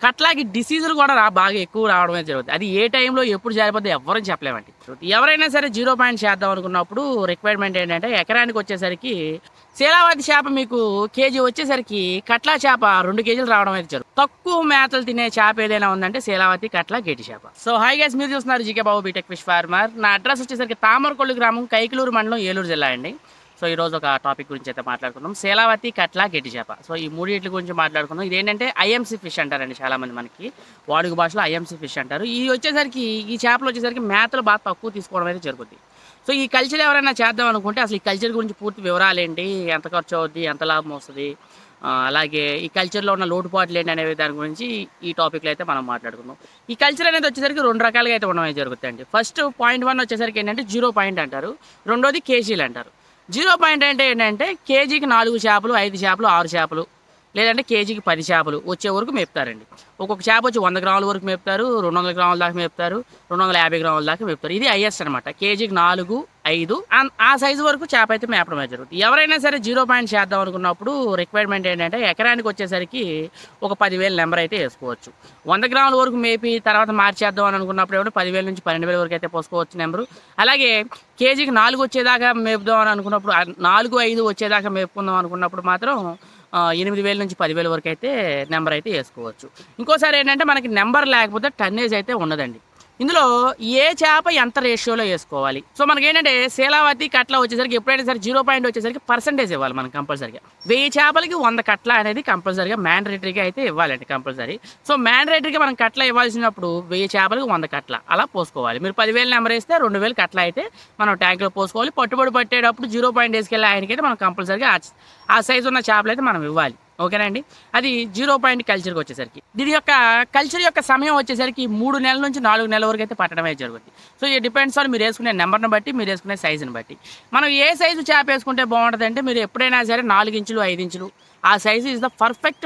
కట్లాకి డిసీజులు కూడా బాగా ఎక్కువ రావడమే జరుగుతుంది. అది ఏ టైంలో ఎప్పుడు జరిపోతే ఎవరని చెప్పలేమండి. ఎవరైనా సరే 0 పాయింట్ చేద్దాం అనుకున్నప్పుడు రిక్వైర్మెంట్ ఏంటంటే ఎకరానికి వచ్చేసరికి శీలావతి చేప మీకు కేజీ వచ్చేసరికి కట్లా చేప 2 కేజీలు రావడం అయితే జరుగుతుంది. తక్కువ మేతలు తినే చేప ఏదైనా ఉందంటే శీలావతి, కట్ల, గేటి చేప. సో హై గైస్, మీరు చూస్తున్నారు జీకే బాబు బీటెక్ ఫిష్ ఫార్మర్. నా అడ్రస్ వచ్చేసరికి తామరకొల్లు గ్రామం, కైకలూరు మండలం, ఏలూరు జిల్లా అండి. సో ఈరోజు ఒక టాపిక్ గురించి అయితే మాట్లాడుకుందాం. శీలావతి, కట్ల, గెట్టి చేప. సో ఈ మూడింటి గురించి మాట్లాడుకుందాం. ఇదేంటంటే ఐఎంసీ ఫిష్ అంటారండి చాలామంది, మనకి వాడుక భాషలో ఐఎంసీ ఫిష్ అంటారు. ఈ వచ్చేసరికి ఈ చేపలు వచ్చేసరికి మేతలు బాగా తక్కువ తీసుకోవడం అయితే జరుగుతుంది. సో ఈ కల్చర్ ఎవరైనా చేద్దాం అనుకుంటే అసలు ఈ కల్చర్ గురించి పూర్తి వివరాలు ఏంటి, ఎంత ఖర్చు అవుద్ది, ఎంత లాభం వస్తుంది, అలాగే ఈ కల్చర్లో ఉన్న లోటుపాట్లు ఏంటి అనేవి దాని గురించి ఈ టాపిక్లో అయితే మనం మాట్లాడుకుందాం. ఈ కల్చర్ అనేది వచ్చేసరికి 2 రకాలుగా అయితే ఉండడం జరుగుతుంది. ఫస్ట్ పాయింట్ 1 వచ్చేసరికి ఏంటంటే 0 పాయింట్ అంటారు, రెండోది కేజీలు అంటారు. 0 పాయింట్ అంటే ఏంటంటే కేజీకి 4 చేపలు, 5 చేపలు, 6 చేపలు, లేదంటే కేజీకి 10 చేపలు వచ్చే వరకు మేపుతారండి. ఒక్కొక్క చేప వచ్చి 100 గ్రాముల వరకు మేపుతారు, 200 గ్రాముల దాకా మేపుతారు, 250 గ్రాముల దాకా మేపుతారు. ఇది హైయెస్ట్ అనమాట. కేజీకి 4, 5 ఆ సైజు వరకు చేప అయితే మేపడం జరుగుతుంది. ఎవరైనా సరే 0 పాయింట్ చేద్దాం అనుకున్నప్పుడు రిక్వైర్మెంట్ ఏంటంటే ఎకరానికి వచ్చేసరికి ఒక 10,000 నెంబర్ అయితే వేసుకోవచ్చు. 100 గ్రాముల వరకు మేపి తర్వాత మార్చేద్దాం అని అనుకున్నప్పుడు ఏమంటే 10,000 నుంచి 12,000 వరకు అయితే పోసుకోవచ్చు నెంబరు. అలాగే కేజీకి 4 వచ్చేదాకా మేపుదాం అని అనుకున్నప్పుడు 4, 5 వచ్చేదాకా మేపుకుందాం అనుకున్నప్పుడు మాత్రం 8,000 నుంచి 10,000 వరకు అయితే నెంబర్ అయితే వేసుకోవచ్చు. ఇంకోసారి ఏంటంటే మనకి నెంబర్ లేకపోతే టన్నేజ్ అయితే ఉండదండి. ఇందులో ఏ చేప ఎంత రేషియోలో వేసుకోవాలి. సో మనకి ఏంటంటే శీలావతి, కట్ల వచ్చేసరికి ఎప్పుడైనా సరే 0 పాయింట్ వచ్చేసరికి పర్సెంటేజ్ ఇవ్వాలి మనం కంపల్సరీగా. 1000 చేపలకి 100 కట్ల అనేది కంపల్సరీగా మ్యాండేటరీగా అయితే ఇవ్వాలండి కంపల్సరీ. సో మ్యాండేటరీగా మనం కట్ల ఇవ్వాల్సినప్పుడు 1000 చేపలకి 100 కట్ల అలా పోసుకోవాలి. మీరు 10,000 నెంబర్ వేస్తే 2,000 కట్ల అయితే మనం ట్యాంక్లో పోసుకోవాలి. పట్టుబడి పట్టేటప్పుడు 0 పాయింట్ వేసుకెళ్ళి ఆయనకైతే మనం కంపల్సరీగా ఆ సైజు ఉన్న చేపలు అయితే మనం ఇవ్వాలి. ఓకేనండి. అది 0 పాయింట్ కల్చర్కి వచ్చేసరికి దీని యొక్క కల్చర్ యొక్క సమయం వచ్చేసరికి 3 నెలల నుంచి 4 నెలల వరకు అయితే పట్టడమే జరుగుతుంది. సో ఇది డిపెండ్స్ ఆన్ మీరు వేసుకునే నెంబర్ని బట్టి, మీరు వేసుకునే సైజుని బట్టి. మనం ఏ సైజు చేప వేసుకుంటే బాగుంటుంది అంటే మీరు ఎప్పుడైనా సరే 4 ఇంచులు, 5 ఇంచులు ఆ size is the perfect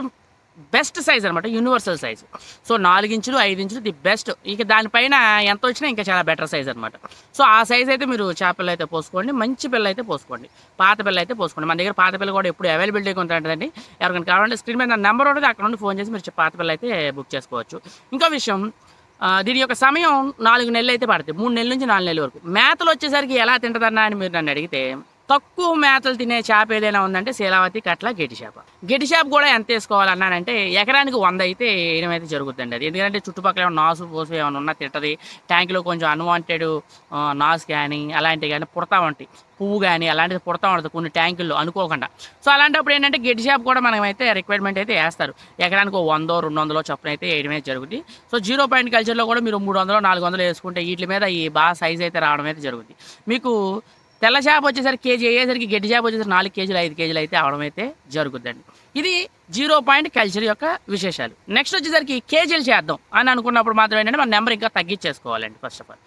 best size అనమాట, యూనివర్సల్ సైజు. సో 4 ఇంచులు, 5 ఇంచులు ది బెస్ట్. ఇక దానిపైన ఎంత వచ్చినా ఇంకా చాలా బెటర్ సైజ్ అనమాట. సో ఆ సైజ్ అయితే మీరు చేపలు అయితే పోసుకోండి. మంచి పిల్ల అయితే పోసుకోండి, పాత పిల్ల అయితే పోసుకోండి. మన దగ్గర పాత పిల్ల కూడా ఎప్పుడు అవైలబిలిటీగా ఉంటుందండి. ఎవరికైనా కావాలంటే స్క్రీన్ మీద నెంబర్ ఉంటుంది, అక్కడ నుండి ఫోన్ చేసి మీరు పాత పిల్ల అయితే బుక్ చేసుకోవచ్చు. ఇంకో విషయం, దీని యొక్క సమయం 4 నెలలు అయితే పడుతుంది. 3 నెలల నుంచి 4 నెలల వరకు. మేతలు వచ్చేసరికి ఎలా తింటుందన్నా అని మీరు నన్ను అడిగితే తక్కువ మేతలు తినే చేప ఏదైనా ఉందంటే శీలావతి, కట్ల, గెట్టి చేప. గెట్టి చేప కూడా ఎంత వేసుకోవాలన్నానంటే ఎకరానికి 100 అయితే వేయడం అయితే జరుగుతుందండి. అది ఎందుకంటే చుట్టుపక్కల ఏమైనా నాసు పోసు ఏమైనా ఉన్నా తింటుంది. ట్యాంక్లో కొంచెం అన్వాంటెడ్ నాసు కానీ అలాంటివి కానీ పుడతా ఉంటాయి, పువ్వు కానీ అలాంటిది పుడతా ఉంటుంది కొన్ని ట్యాంకుల్లో అనుకోకుండా. సో అలాంటప్పుడు ఏంటంటే గెట్టి చేప కూడా మనమైతే రిక్వైర్మెంట్ అయితే వేస్తారు. ఎకరానికి 100, 200 చొప్పున అయితే వేయడమే జరుగుతుంది. సో 0 పాయింట్ కల్చర్లో కూడా మీరు 300, 400 వేసుకుంటే వీటి మీద ఈ బాగా సైజ్ అయితే రావడం అయితే జరుగుతుంది. మీకు తెల్ల చేప వచ్చేసరికి కేజీ అయ్యేసరికి గెట్టి చేప వచ్చేసరికి 4 కేజీలు, 5 కేజీలు అయితే అవడం అయితే జరుగుతుందండి. ఇది 0 పాయింట్ కల్చర్ యొక్క విశేషాలు. నెక్స్ట్ వచ్చేసరికి కేజీలు చేద్దాం అని అనుకున్నప్పుడు మాత్రం ఏంటంటే మన నెంబర్ ఇంకా తగ్గించేసుకోవాలండి. ఫస్ట్ ఆఫ్ ఆల్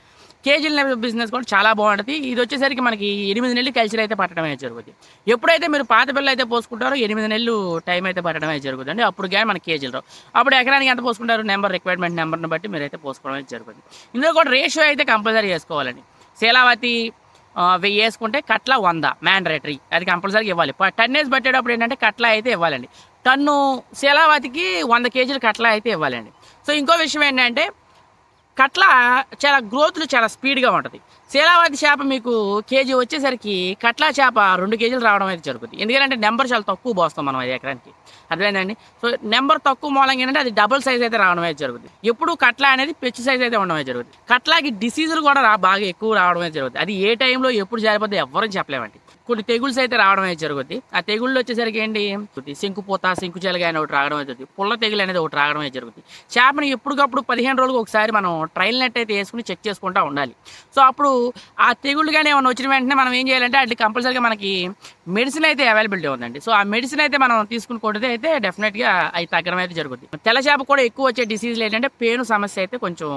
కేజీల బిజినెస్ కూడా చాలా బాగుంటుంది. ఇది వచ్చేసరికి మనకి 8 నెలలు కల్చర్ అయితే పట్టడం అయితే జరుగుతుంది. ఎప్పుడైతే మీరు పాత పిల్లలు అయితే పోసుకుంటారో 8 నెలలు టైం అయితే పట్టడం అయితే జరుగుతుంది. అప్పుడు కానీ మనకి కేజీలు రావు. అప్పుడు ఎకరానికి ఎంత పోసుకుంటారు, నెంబర్ రిక్వైర్మెంట్ నెంబర్ని బట్టి మీరు అయితే పోసుకోవడం అయితే జరుగుతుంది. ఇందులో కూడా రేషియో అయితే కంపల్సరీ చేసుకోవాలండి. శీలావతి 1000 వేసుకుంటే కట్ల 100 మ్యాండేటరీ, అది కంపల్సరీగా ఇవ్వాలి. టన్నేజ్ పట్టేటప్పుడు ఏంటంటే కట్ల అయితే ఇవ్వాలండి. టన్ను శీలావతికి 100 కేజీలు కట్ల అయితే ఇవ్వాలండి. సో ఇంకో విషయం ఏంటంటే కట్ల చాలా గ్రోత్లు చాలా స్పీడ్గా ఉంటుంది. శీలావతి చేప మీకు కేజీ వచ్చేసరికి కట్ల చేప 2 కేజీలు రావడం అయితే జరుగుతుంది. ఎందుకంటే నెంబర్ చాలా తక్కువ పోస్తాం మనం అది ఎకరానికి, అర్థమైందండి. సో నెంబర్ తక్కువ మూలంగా ఏంటంటే అది డబుల్ సైజ్ అయితే రావడం అయితే జరుగుతుంది. ఎప్పుడు కట్ల అనేది పెచ్చు సైజ్ అయితే ఉండడం అయితే జరుగుతుంది. కట్లకి డిసీజులు కూడా బాగా ఎక్కువ రావడం అయితే జరుగుతుంది. అది ఏ టైంలో ఎప్పుడు జరిపోతే ఎవరని చెప్పలేమండి. కొన్ని తెగుల్స్ అయితే రావడం అయితే జరుగుతుంది. ఆ తెగుళ్ళు వచ్చేసరికి ఏంటి, శంకుపోత, శంకుచెలగా అని ఒకటి రావడం అయితే జరుగుతుంది. పుల్ల తెగులు అనేది ఒకటి రావడం అయితే జరుగుతుంది. చేపని ఎప్పటికప్పుడు 15 రోజులకు ఒకసారి మనం ట్రయల్ నెట్ అయితే వేసుకుని చెక్ చేసుకుంటూ ఉండాలి. సో అప్పుడు ఆ తెగుళ్ళు కానీ ఏమైనా వచ్చిన వెంటనే మనం ఏం చేయాలంటే అది కంపల్సరీగా మనకి మెడిసిన్ అయితే అవైలబిలిటీ ఉందండి. సో ఆ మెడిసిన్ అయితే మనం తీసుకుని కొడితే అయితే డెఫినెట్గా అవి తగ్గడం అయితే జరుగుతుంది. తెల్ల చేప కూడా ఎక్కువ వచ్చే డిసీజ్లు ఏంటంటే పేను సమస్య అయితే కొంచెం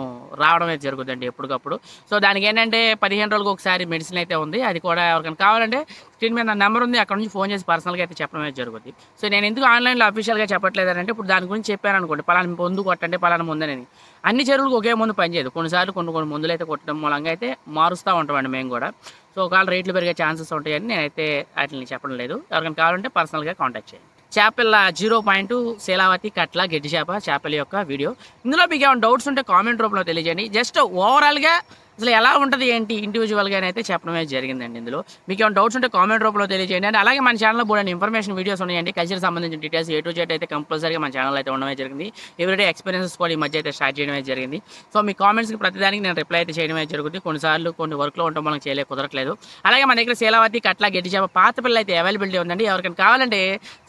రావడం అయితే జరుగుతుందండి ఎప్పటికప్పుడు. సో దానికి ఏంటంటే 15 రోజులకు ఒకసారి మెడిసిన్ అయితే ఉంది. అది కూడా ఎవరికైనా కావాలంటే స్క్రీన్ మీద నా నెంబర్ ఉంది, అక్కడ నుంచి ఫోన్ చేసి పర్సనల్గా అయితే చెప్పడం అయితే జరుగుతుంది. సో నేను ఎందుకు ఆన్లైన్లో అఫీషియల్గా చెప్పట్లేదు అంటే ఇప్పుడు దాని గురించి చెప్పాను అనుకోండి, పలానా మందు కొట్టండి, పలానా ముందని. అన్ని చెరువులకు ఒకే ముందు పనిచేయదు. కొన్నిసార్లు కొన్ని మందులు అయితే కొట్టడం మూలంగా అయితే మారుస్తూ ఉంటామండి మేము కూడా. సో ఒకవేళ రేట్లు పెరిగే ఛాన్సెస్ ఉంటాయని నేనైతే వాటిని చెప్పడం లేదు. ఎవరికైనా కావాలంటే పర్సనల్గా కాంటాక్ట్ చేయండి. చేపల 0.2 శీలావతి కట్ల గెడ్డి చేపల యొక్క వీడియో. ఇందులో మీకు ఏమైనా డౌట్స్ ఉంటే కామెంట్ రూపంలో తెలియజేయండి. జస్ట్ ఓవరాల్గా అసలు ఎలా ఉంటుంది ఏంటి ఇండివిజువల్గా అయితే చెప్పడమే జరిగిందండి. ఇందులో మీకు ఏమైనా డౌట్స్ ఉంటే కామెంట్ రూపంలో తెలియజేయండి. అండ్ అలాగే మన ఛానల్లో బోల్డెన్ ఇన్ఫర్మేషన్ వీడియోస్ ఉన్నాయండి. కల్చర్కి సంబంధించిన డీటెయిల్స్ A to Z అయితే కంపల్సరీగా మన ఛానల్ అయితే ఉండడమే జరిగింది. ఎవ్రీడే ఎక్స్పీరియన్సెస్ కూడా ఈ మధ్య అయితే స్టార్ట్ చేయడమే జరిగింది. సో మీ కామెంట్స్కి ప్రతిదానికి నేను రిప్లై అయితే చేయడమే జరుగుతుంది. కొన్నిసార్లు కొన్ని వర్క్లో ఉండడం మనం కుదరట్లేదు. అలాగే మన దగ్గర శీలావతి కట్ల గెడ్డి చేప పాత పిల్లలు అయితే అవైలబిలిటీ ఉందండి. ఎవరికైనా కావాలంటే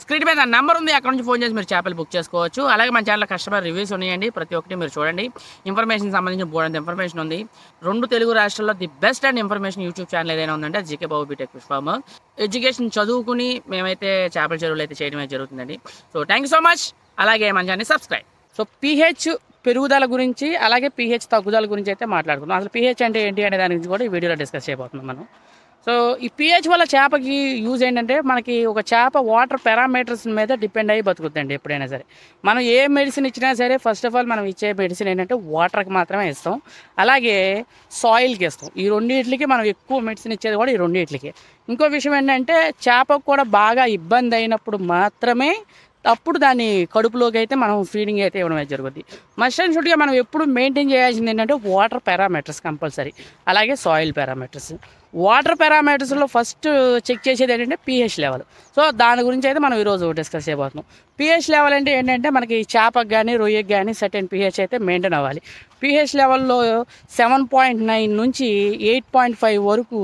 స్క్రీన్ మీద నెంబర్ ఉంది, అక్కడ నుంచి ఫోన్ చేసి మీరు చేపలు బుక్ చేసుకోవచ్చు. అలాగే మన ఛానల్లో కస్టమర్ రివ్యూస్ ఉన్నాయండి. ప్రతి ఒక్కటి మీరు చూడండి. ఇన్ఫర్మేషన్ సంబంధించిన బోల్డెన్ ఇన్ఫర్మేషన్ ఉంది. 2 తెలుగు రాష్ట్రాల్లో the best and information YouTube channel ఏదైనా ఉందంటే జీకే బాబు బీటెక్ ఫిష్ ఫార్మర్. ఎడ్యుకేషన్ చదువుకుని మేమైతే చేపల చెరువులు అయితే చేయడమే జరుగుతుందండి. So thank you so much. అలాగే మన ఛానల్ని సబ్స్క్రైబ్. సో pH పెరుగుదల గురించి అలాగే pH తగ్గుదల గురించి అయితే మాట్లాడుకుందాం. అసలు pH అంటే ఏంటి అనే దాని గురించి కూడా ఈ వీడియోలో డిస్కస్ చేయబోతున్నాం మనం. సో ఈ pH వల్ల చేపకి యూజ్ ఏంటంటే మనకి ఒక చేప వాటర్ పారామీటర్స్ మీద డిపెండ్ అయ్యి బతుకుతుందండి. ఎప్పుడైనా సరే మనం ఏ మెడిసిన్ ఇచ్చినా సరే ఫస్ట్ ఆఫ్ ఆల్ మనం ఇచ్చే మెడిసిన్ ఏంటంటే వాటర్కి మాత్రమే ఇస్తాం, అలాగే సాయిల్కి ఇస్తాం. ఈ రెండింటికి మనం ఎక్కువ మెడిసిన్ ఇచ్చేది కూడా ఈ రెండింటికి. ఇంకో విషయం ఏంటంటే చేపకు కూడా బాగా ఇబ్బంది అయినప్పుడు మాత్రమే అప్పుడు దాన్ని కడుపులోకి అయితే మనం ఫీడింగ్ అయితే ఇవ్వడం జరుగుతుంది. మస్ట్ అండ్ షుడ్గా మనం ఎప్పుడు మెయింటైన్ చేయాల్సింది ఏంటంటే వాటర్ పారామీటర్స్ కంపల్సరీ, అలాగే సాయిల్ పారామీటర్స్. వాటర్ పారామీటర్స్లో ఫస్ట్ చెక్ చేసేది ఏంటంటే pH లెవెల్. సో దాని గురించి అయితే మనం ఈరోజు డిస్కస్ చేయబోతున్నాం. pH లెవెల్ అంటే ఏంటంటే మనకి చేపకు కానీ రొయ్యకు కానీ సర్టెన్ pH అయితే మెయింటైన్ అవ్వాలి. pH లెవెల్లో 7.9 నుంచి 8.5 వరకు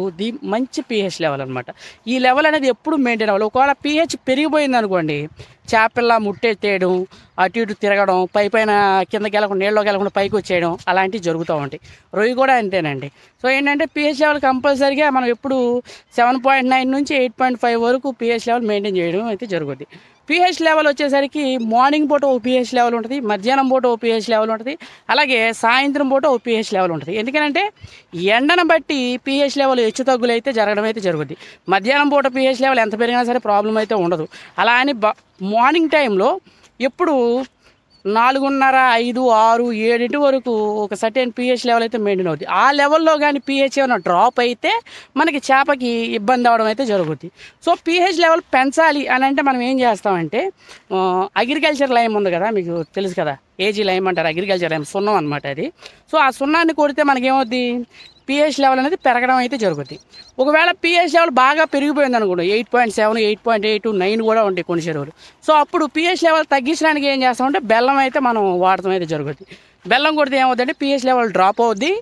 మంచి pH లెవెల్ అనమాట. ఈ లెవెల్ అనేది ఎప్పుడు మెయింటైన్ అవ్వాలి. ఒకవేళ pH పెరిగిపోయింది అనుకోండి, చేపల్లా ముట్టెత్తేయడం, అటు ఇటు తిరగడం, పైన కిందకి వెళ్ళకుండా నీళ్ళలోకి వెళ్ళకుండా పైకి వచ్చేయడం అలాంటివి జరుగుతూ ఉంటాయి. రొయ్యి కూడా అంతేనండి. సో ఏంటంటే pH లెవెల్ కంపల్సరీగా మనం ఎప్పుడు 7.9 నుంచి 8.5 వరకు pH లెవెల్ మెయింటైన్ చేయడం అయితే జరుగుతుంది. pH లెవెల్ వచ్చేసరికి మార్నింగ్ పూట ఒక pH లెవెల్ ఉంటుంది, మధ్యాహ్నం పూట ఒక pH లెవెల్ ఉంటుంది, అలాగే సాయంత్రం పూట ఒక pH లెవెల్ ఉంటుంది. ఎందుకంటే ఎండను బట్టి pH లెవెల్ హెచ్చు తగ్గులు అయితే జరగడం అయితే జరుగుతుంది. మధ్యాహ్నం పూట pH లెవెల్ ఎంత పెరిగినా సరే ప్రాబ్లం అయితే ఉండదు. అలా అని మార్నింగ్ టైంలో ఎప్పుడు 4:30, 5, 6, 7 వరకు ఒక సర్టెన్ pH లెవెల్ అయితే మెయింటైన్ అవుతుంది. ఆ లెవెల్లో కానీ pH ఏమైనా డ్రాప్ అయితే మనకి చేపకి ఇబ్బంది అవడం అయితే జరుగుతుంది. సో pH లెవెల్ పెంచాలి అని అంటే మనం ఏం చేస్తామంటే అగ్రికల్చర్ లైమ్ ఉంది కదా, మీకు తెలుసు కదా, ఏజీ లైమ్ అంటారు, అగ్రికల్చర్ లైమ్ సున్నం అనమాట అది. సో ఆ సున్నాన్ని కొడితే మనకేమవుద్ది, pH లెవెల్ అనేది పెరగడం అయితే జరుగుతుంది. ఒకవేళ pH లెవెల్ బాగా పెరిగిపోయింది అనుకోండి, 8.7, 8.8, 9 కూడా ఉంటాయి కొన్ని చెరువులు. సో అప్పుడు pH లెవెల్ తగ్గించడానికి ఏం చేస్తామంటే బెల్లం అయితే మనం వాడటం అయితే జరుగుతుంది. బెల్లం కొడితే ఏమవుతుందంటే pH లెవెల్ డ్రాప్ అవుద్ది.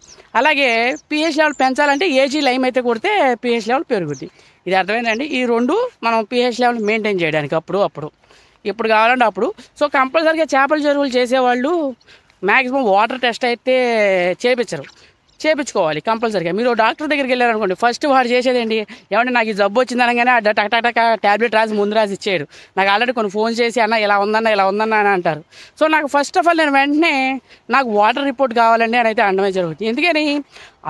అలాగే pH లెవెల్ పెంచాలంటే ఏజీ లైమ్ అయితే కొడితే pH లెవెల్ పెరుగుద్ది. ఇది అర్థమైందండి. ఈ రెండు మనం pH లెవెల్ మెయింటైన్ చేయడానికి అప్పుడు ఎప్పుడు కావాలంటే అప్పుడు. సో కంపల్సరీగా చేపల చెరువులు చేసేవాళ్ళు మ్యాక్సిమం వాటర్ టెస్ట్ అయితే చేయించుకోవాలి కంపల్సరీగా. మీరు డాక్టర్ దగ్గరికి వెళ్ళారనుకోండి, ఫస్ట్ వాడు చేసేది ఏంటి, ఏమంటే నాకు ఈ జబ్బు వచ్చింది అనగానే టక్ ట్యాబ్లెట్ రాసి ముందు రాసి ఇచ్చేయడు. నాకు ఆల్రెడీ కొన్ని ఫోన్ చేసి అన్న ఇలా ఉందన్న అని అంటారు. సో నాకు ఫస్ట్ ఆఫ్ ఆల్ నేను వెంటనే నాకు వాటర్ రిపోర్ట్ కావాలండి అని అయితే అనడమే జరుగుతుంది. ఎందుకని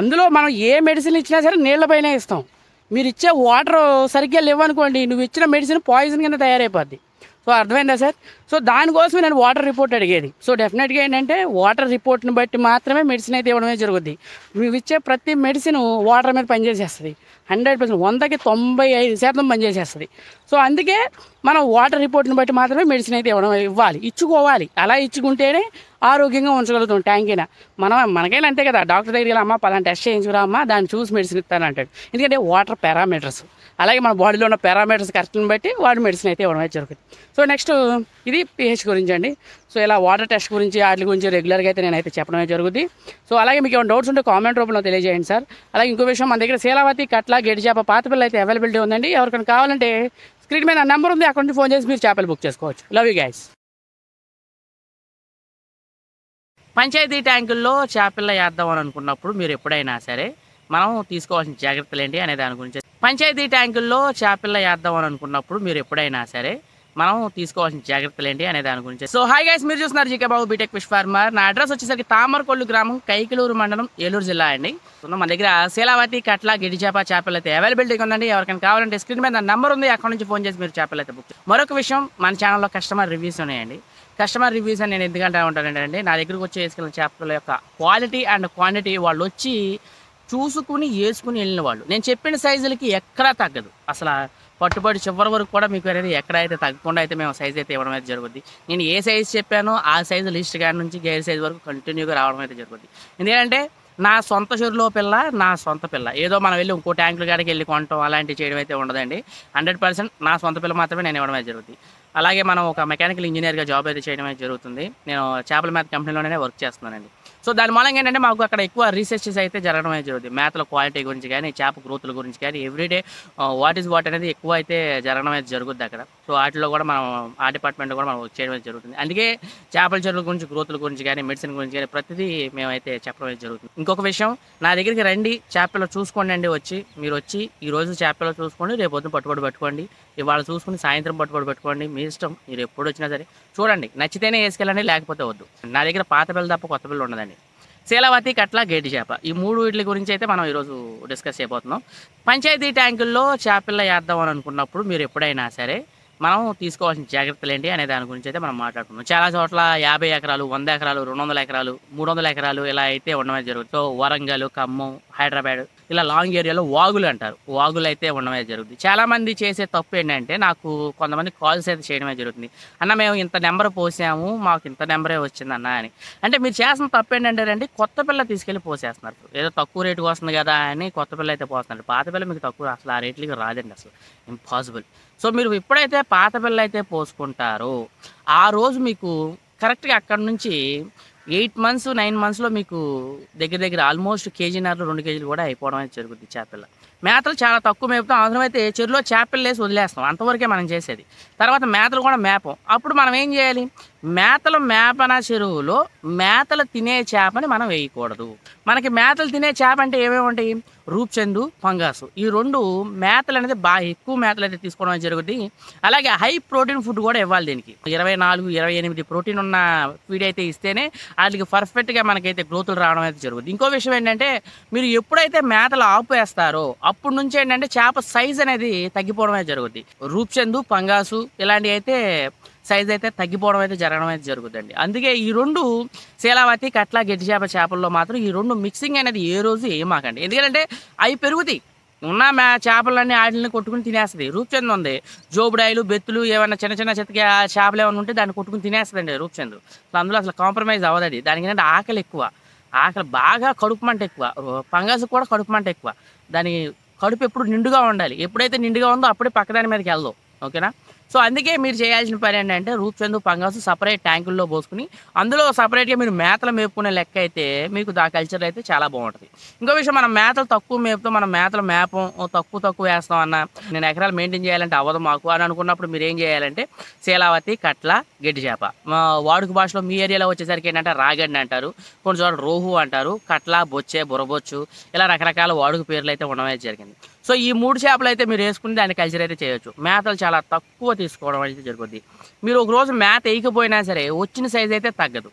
అందులో మనం ఏ మెడిసిన్ ఇచ్చినా సరే నీళ్ళపైనే ఇస్తాం. మీరు ఇచ్చే వాటర్ సరిగ్గా లేవనుకోండి, నువ్వు ఇచ్చిన మెడిసిన్ పాయిజన్ కింద తయారైపోద్ది. సో అర్థమైందా సార్? సో దానికోసమే నేను వాటర్ రిపోర్ట్ అడిగేది. సో డెఫినెట్గా ఏంటంటే వాటర్ రిపోర్ట్ని బట్టి మాత్రమే మెడిసిన్ అయితే ఇవ్వడమే జరుగుద్ది. నువ్వు ఇచ్చే ప్రతి మెడిసిన్ వాటర్ మీద పనిచేసేస్తుంది. 100%, 100కి 95% పనిచేసేస్తుంది. సో అందుకే మనం వాటర్ రిపోర్ట్ని బట్టి మాత్రమే మెడిసిన్ అయితే ఇచ్చుకోవాలి. అలా ఇచ్చుకుంటేనే ఆరోగ్యంగా ఉంచగలుగుతాం ట్యాంక్ అయినా. మనకైనా అంతే కదా, డాక్టర్ దగ్గర అమ్మ పలానా టెస్ట్ చేయించుకురా అమ్మ, దాన్ని చూసి మెడిసిన్ ఇస్తానంటాడు. ఎందుకంటే వాటర్ పారామీటర్స్, అలాగే మన బాడీలో ఉన్న పారామీటర్స్ కరెక్ట్ని బట్టి వాడి మెడిసిన్ అయితే ఇవ్వడం అయితే జరుగుతుంది. సో నెక్స్ట్ ఇది pH గురించి అండి. సో ఇలా వాటర్ టెస్ట్ గురించి వాటి గురించి రెగ్యులర్గా అయితే నేనైతే చెప్పడమే జరుగుతుంది. సో అలాగే మీకు ఏమైనా డౌట్స్ ఉంటే కామెంట్ రూపంలో తెలియజేయండి సార్. అలాగే ఇంకో విషయం, మన దగ్గర శీలావతి కట్ల గెడ్డి చేప పాత పిల్ల అయితే అవైలబిలిటీ ఉందండి. ఎవరికైనా కావాలంటే స్క్రీన్ మీద నెంబర్ ఉంది, అక్కడ నుంచి ఫోన్ చేసి మీరు చేపలు బుక్ చేసుకోవచ్చు. Love you guys. పంచాయతీ ట్యాంకుల్లో చేపల వేద్దాం అని అనుకున్నప్పుడు మీరు ఎప్పుడైనా సరే మనం తీసుకోవాల్సిన జాగ్రత్తలు ఏంటి అనే దాని గురించి. పంచాయతీ ట్యాంకుల్లో చేపల వేద్దాం అని అనుకున్నప్పుడు మీరు ఎప్పుడైనా సరే మనం తీసుకోవాల్సిన జాగ్రత్తలు ఏంటి అనే దాని గురించి. సో హాయ్ గైస్, మీరు చూస్తున్నారు జీకే బాబు బీటెక్ ఫిష్ ఫార్మర్. నా అడ్రస్ వచ్చేసరికి తామరకొల్లు గ్రామం, కైకిలూరు మండలం, ఏలూరు జిల్లా అండి. మన దగ్గర శీలావతి కట్ల గెడ్డి చేపలు అయితే అవైలబిలిటీ ఉందండి. ఎవరికైనా కావాలంటే స్క్రీన్ మీద నెంబర్ ఉంది, అక్కడ నుంచి ఫోన్ చేసి మీరు చేపలు అయితే బుక్. మరొక విషయం, మన ఛానల్లో కస్టమర్ రివ్యూస్ ఉన్నాయండి. కస్టమర్ రివ్యూస్ అని నేను ఎందుకంటే ఉంటానంటే, నా దగ్గరకు వచ్చి వేసుకెళ్ళిన చేపల యొక్క క్వాలిటీ అండ్ క్వాంటిటీ వాళ్ళు వచ్చి చూసుకుని వేసుకుని వెళ్ళిన వాళ్ళు, నేను చెప్పిన సైజులకి ఎక్కడా తగ్గదు. అసలు పట్టుబడి చివరి వరకు కూడా మీకు అనేది ఎక్కడైతే తగ్గకుండా అయితే మేము సైజ్ అయితే ఇవ్వడం అయితే జరుగుద్ది. నేను ఏ సైజ్ చెప్పానో ఆ సైజు లిస్ట్ కాడి నుంచి గేర్ సైజ్ వరకు కంటిన్యూగా రావడం అయితే జరుగుద్ది. ఎందుకంటే నా సొంత చెరువులో పిల్ల, నా సొంత పిల్ల. ఏదో మనం వెళ్ళి ఇంకో ట్యాంకుల కాడికి వెళ్ళి కొనటం అలాంటివి చేయడం అయితే ఉండదండి. 100% నా సొంత పిల్ల మాత్రమే నేను ఇవ్వడం అయితే జరుగుతుంది. అలాగే మనం ఒక మెకానికల్ ఇంజనీర్గా జాబ్ అయితే చేయడం అయితే జరుగుతుంది. నేను చేపల మేత కంపెనీలోనే వర్క్ చేస్తున్నానండి. సో దాని మూలంగా ఏంటంటే మాకు అక్కడ ఎక్కువ రీసెర్చెస్ అయితే జరగడం అయితే జరుగుతుంది. మేతల క్వాలిటీ గురించి కానీ, చేప గ్రోతుల గురించి కానీ, ఎవ్రీడే వాట్ ఈజ్ వాట్ అనేది ఎక్కువ అయితే జరగడం అయితే జరుగుద్ది అక్కడ. సో వాటిలో కూడా మనం ఆ డిపార్ట్మెంట్లో కూడా మనం వర్క్ చేయడం అయితే జరుగుతుంది. అందుకే చేపల చెరువుల గురించి, గ్రోతుల గురించి కానీ, మెడిసిన్ గురించి కానీ ప్రతిదీ మేమైతే చెప్పడం అయితే జరుగుతుంది. ఇంకొక విషయం, నా దగ్గరికి రండి, చేపలు చూసుకోండి అండి. మీరు వచ్చి ఈరోజు చేపలు చూసుకోండి, రేపు పొద్దున పట్టుబడి పెట్టుకోండి, ఇవాళ చూసుకుని సాయంత్రం పట్టుబడి పెట్టుకోండి. మీ ఇష్టం, మీరు ఎప్పుడు వచ్చినా సరే చూడండి, నచ్చితేనే వేసుకెళ్ళండి, లేకపోతే వద్దు. నా దగ్గర పాత పిల్ల తప్ప కొత్త పిల్ల ఉండదండి. శీలావతి, కట్ల, గేటి చేప, ఈ 3 వీటి గురించి అయితే మనం ఈరోజు డిస్కస్ చేయబోతున్నాం. పంచాయతీ ట్యాంకుల్లో చేపల వేద్దాం అని అనుకున్నప్పుడు మీరు ఎప్పుడైనా సరే మనం తీసుకోవాల్సిన జాగ్రత్తలు ఏంటి అనే దాని గురించి అయితే మనం మాట్లాడుతున్నాం. చాలా చోట్ల 50 ఎకరాలు, 100 ఎకరాలు, 200 ఎకరాలు, 300 ఎకరాలు ఇలా అయితే ఉండమే జరుగుతుంది. సో వరంగల్, ఖమ్మం, హైదరాబాద్ ఇలా లాంగ్ ఏరియాలో వాగులు అంటారు, వాగులు అయితే ఉండమే జరుగుతుంది. చాలామంది చేసే తప్పు ఏంటంటే, నాకు కొంతమంది కాల్స్ అయితే చేయడమే జరుగుతుంది. అన్న మేము ఇంత నెంబర్ పోసాము, మాకు ఇంత నెంబరే వచ్చిందన్న అని. అంటే మీరు చేసిన తప్పు ఏంటంటే కొత్త పిల్ల తీసుకెళ్ళి పోసేస్తున్నారు. ఏదో తక్కువ రేటుకి వస్తుంది కదా అని కొత్త పిల్ల అయితే పోస్తున్నారు. పాత పిల్ల మీకు తక్కువ అసలు ఆ రేట్లకి రాదండి, అసలు ఇంపాసిబుల్. సో మీరు ఎప్పుడైతే పాత పిల్ల అయితే పోసుకుంటారో ఆ రోజు మీకు కరెక్ట్గా అక్కడ నుంచి 8 months 9 monthsలో మీకు దగ్గర ఆల్మోస్ట్ 1.5 kg 2 kg కూడా అయిపోవడం అయితే జరుగుతుంది. చేపల మేతలు చాలా తక్కువ మేపుతాం, అవసరమైతే చెరువులో చేపలు వేసి వదిలేస్తాం, అంతవరకే మనం చేసేది. తర్వాత మేతలు కూడా మేపం. అప్పుడు మనం ఏం చేయాలి, మేతలు మేపన చెరువులో మేతలు తినే చేపని మనం వేయకూడదు. మనకి మేతలు తినే చేప అంటే ఏమేమి ఉంటాయి, రూప్చందు, పంగాసు, ఈ 2 మేతలు అనేది బాగా ఎక్కువ మేతలు అయితే తీసుకోవడం జరుగుతుంది. అలాగే హై ప్రోటీన్ ఫుడ్ కూడా ఇవ్వాలి. దీనికి 24-28 ప్రోటీన్ ఉన్న ఫీడ్ అయితే ఇస్తేనే వాటికి పర్ఫెక్ట్గా మనకైతే గ్రోతులు రావడం అయితే జరుగుతుంది. ఇంకో విషయం ఏంటంటే, మీరు ఎప్పుడైతే మేతలు ఆపేస్తారో అప్పటి నుంచి ఏంటంటే చేప సైజ్ అనేది తగ్గిపోవడం అయితే జరుగుతుంది. రూప్చందు, పంగాసు ఇలాంటివి అయితే సైజ్ అయితే తగ్గిపోవడం అయితే జరగడం అయితే జరుగుతుందండి. అందుకే ఈ 2 శీలావతి, కట్ల, గెట్టి చేపల్లో మాత్రం ఈ 2 మిక్సింగ్ అనేది ఏ రోజు ఏమాకండి. ఎందుకంటే అవి పెరుగుతాయి, ఉన్న చేపలన్నీ వాటిని కొట్టుకుని తినేస్తుంది. రూప్చందు ఉంది, జోబుడాయిలు, బెత్తులు ఏమైనా చిన్న చితక చేపలు ఏమైనా ఉంటే దాన్ని కొట్టుకుని తినేస్తుందండి రూప్చందు. అందులో అసలు కాంప్రమైజ్ అవ్వదు అది. దానికి ఏంటంటే ఆకలి ఎక్కువ, ఆకలి బాగా కడుపు మంట ఎక్కువ. పంగాసు కూడా కడుపు మంట ఎక్కువ. దాని కడుపు ఎప్పుడు నిండుగా ఉండాలి, ఎప్పుడైతే నిండుగా ఉందో అప్పుడే పక్కదాని మీదకి వెళ్దాం. ఓకేనా? సో అందుకే మీరు చేయాల్సిన పని ఏంటంటే, రూప్చందు, పంగాసు సపరేట్ ట్యాంకుల్లో పోసుకుని అందులో సపరేట్గా మీరు మేతలు మేపుకునే లెక్క అయితే మీకు ఆ కల్చర్ అయితే చాలా బాగుంటుంది. ఇంకో విషయం, మనం మేతలు తక్కువ మేపుతాం, మనం మేతలు మేపం, తక్కువ వేస్తాం అన్న, నేను ఎకరాలు మెయింటైన్ చేయాలంటే అవ్వదు మాకు అని అనుకున్నప్పుడు మీరు ఏం చేయాలంటే శీలావతి, కట్ల, గెడ్డి చేప, వాడుక భాషలో మీ ఏరియాలో వచ్చేసరికి ఏంటంటే రాగండి అంటారు, కొన్ని చోట్ల రోహు అంటారు, కట్ల, బొచ్చే, బుర్రబొచ్చు ఇలా రకరకాల వాడుక పేర్లు అయితే ఉండడం జరిగింది. సో ఈ 3 చేపలు అయితే మీరు వేసుకుని దాన్ని కల్చర్ అయితే చేయొచ్చు. మేతలు చాలా తక్కువ తీసుకోవడం అయితే జరుగుతుంది. మీరు ఒక రోజు మేత వేయకపోయినా సరే వచ్చిన సైజ్ అయితే తగ్గదు,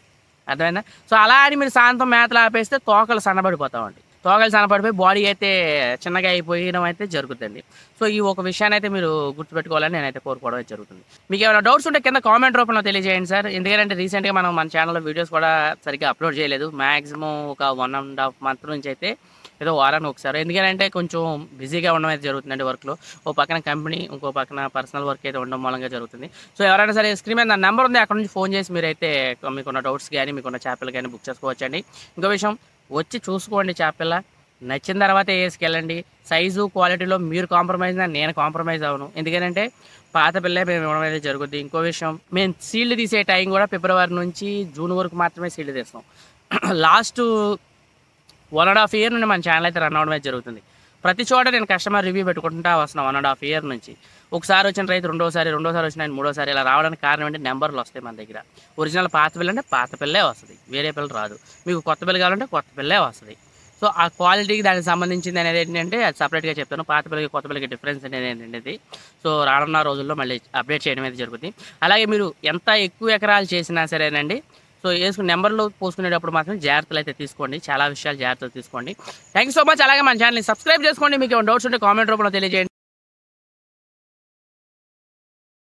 అర్థమైందా? సో అలా అని మీరు సాయంత్రం మేతలు ఆపేస్తే తోకలు సన్నబడిపోతామండి. తోకలు సన్నబడిపోయి బాడీ అయితే చిన్నగా అయిపోయడం అయితే జరుగుతుంది. సో ఈ ఒక విషయాన్ని అయితే మీరు గుర్తుపెట్టుకోవాలని నేనైతే కోరుకోవడం అయితే జరుగుతుంది. మీకు ఏమైనా డౌట్స్ ఉంటే కింద కామెంట్ రూపంలో తెలియజేయండి సార్. ఎందుకంటే రీసెంట్గా మనం మన ఛానల్లో వీడియోస్ కూడా సరిగ్గా అప్లోడ్ చేయలేదు. మ్యాక్సిమం ఒక 1.5 month నుంచి అయితే ఏదో వారానికి ఒకసారి, ఎందుకంటే కొంచెం బిజీగా ఉండడం అయితే జరుగుతుందండి వర్క్లో. ఓ పక్కన కంపెనీ, ఇంకో పక్కన పర్సనల్ వర్క్ అయితే ఉండడం మూలంగా జరుగుతుంది. సో ఎవరైనా సరే స్క్రీన్ మీద నా నెంబర్ ఉంది, అక్కడ నుంచి ఫోన్ చేసి మీరైతే మీకున్న డౌట్స్ కానీ మీకున్న చేపలు కానీ బుక్ చేసుకోవచ్చండి. ఇంకో విషయం, వచ్చి చూసుకోండి చేపల, నచ్చిన తర్వాత వేసుకెళ్ళండి. సైజు క్వాలిటీలో మీరు కాంప్రమైజ్, నేను కాంప్రమైజ్ అవ్వను, ఎందుకంటే పాత పిల్లే మేము ఇవ్వడం అయితే జరుగుతుంది. ఇంకో విషయం, మేము సీల్డ్ తీసే టైం కూడా ఫిబ్రవరి నుంచి జూన్ వరకు మాత్రమే సీల్డ్ తీస్తాం. లాస్ట్ 1.5 year నుండి మన ఛానల్ అయితే రన్ అవ్వడం జరుగుతుంది. ప్రతి చోట నేను కస్టమర్ రివ్యూ పెట్టుకుంటా వస్తున్నాను 1.5 year నుంచి. ఒకసారి వచ్చిన రైతు రెండోసారి వచ్చిన 3వ ఇలా రావడానికి కారణం అంటే నెంబర్లు వస్తాయి మన దగ్గర. ఒరిజినల్ పాత పిల్ల అంటే పాత పిల్లే వస్తుంది, వేరే పిల్ల రాదు. మీకు కొత్త పిల్ల కావాలంటే కొత్త పిల్లే వస్తుంది. సో ఆ క్వాలిటీకి దానికి సంబంధించింది అనేది ఏంటంటే అది సపరేట్గా చెప్తాను. పాత పిల్లకి కొత్త పిల్లకి డిఫరెన్స్ అనేది ఏంటంటే సో రానున్న రోజుల్లో మళ్ళీ అప్డేట్ చేయడం అయితే జరుగుతుంది. అలాగే మీరు ఎంత ఎక్కువ ఎకరాలు చేసినా సరేనండి, సో వేసుకుని నెంబర్లో పోసుకునేటప్పుడు మాత్రం జాగ్రత్తలు అయితే తీసుకోండి, చాలా విషయాలు జాగ్రత్తలు తీసుకోండి. Thank you so much. అలాగే మన ఛానల్ని సబ్స్క్రైబ్ చేసుకోండి. మీకు ఏమైనా డౌట్స్ ఉంటే కామెంట్ రూపంలో తెలియజేయండి.